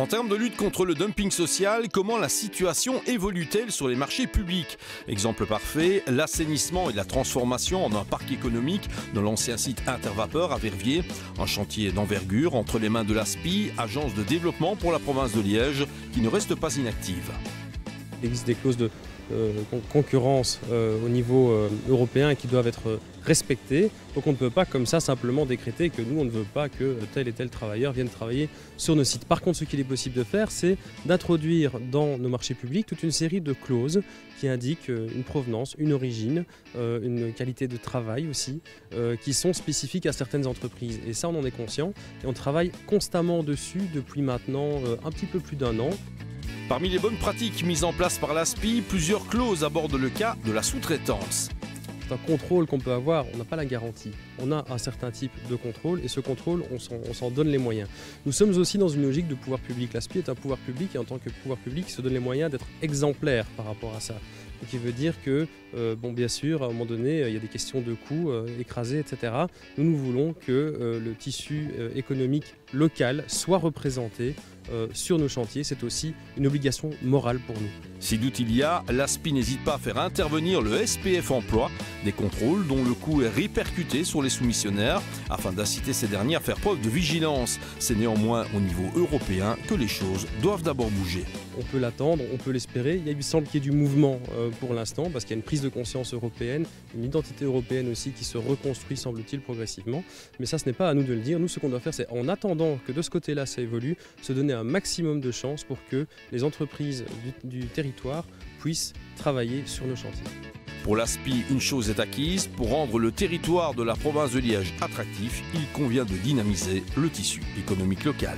En termes de lutte contre le dumping social, comment la situation évolue-t-elle sur les marchés publics? Exemple parfait, l'assainissement et la transformation en un parc économique de l'ancien site Intervapeur à Verviers. Un chantier d'envergure entre les mains de l'ASPI, agence de développement pour la province de Liège, qui ne reste pas inactive. Il existe des clauses de concurrence au niveau européen qui doivent être respectées. Donc on ne peut pas comme ça simplement décréter que nous on ne veut pas que tel et tel travailleur vienne travailler sur nos sites. Par contre, ce qu'il est possible de faire, c'est d'introduire dans nos marchés publics toute une série de clauses qui indiquent une provenance, une origine, une qualité de travail aussi, qui sont spécifiques à certaines entreprises. Et ça, on en est conscient et on travaille constamment dessus depuis maintenant un petit peu plus d'1 an. Parmi les bonnes pratiques mises en place par l'ASPI, plusieurs clauses abordent le cas de la sous-traitance. C'est un contrôle qu'on peut avoir, on n'a pas la garantie. On a un certain type de contrôle et ce contrôle, on s'en donne les moyens. Nous sommes aussi dans une logique de pouvoir public. L'ASPI est un pouvoir public et en tant que pouvoir public, il se donne les moyens d'être exemplaire par rapport à ça. Ce qui veut dire que, bien sûr, à un moment donné, il y a des questions de coûts écrasés, etc. Nous voulons que le tissu économique local soit représenté sur nos chantiers. C'est aussi une obligation morale pour nous. Si doute il y a, l'ASPI n'hésite pas à faire intervenir le SPF Emploi, des contrôles dont le coût est répercuté sur les soumissionnaires, afin d'inciter ces derniers à faire preuve de vigilance. C'est néanmoins au niveau européen que les choses doivent d'abord bouger. On peut l'attendre, on peut l'espérer. Il semble qu'il y ait du mouvement pour l'instant, parce qu'il y a une prise de conscience européenne, une identité européenne aussi qui se reconstruit, semble-t-il, progressivement. Mais ça, ce n'est pas à nous de le dire. Nous, ce qu'on doit faire, c'est en attendant que de ce côté-là, ça évolue, se donner un maximum de chances pour que les entreprises du territoire puissent travailler sur nos chantiers. Pour l'ASPI, une chose est acquise, pour rendre le territoire de la province de Liège attractif, il convient de dynamiser le tissu économique local.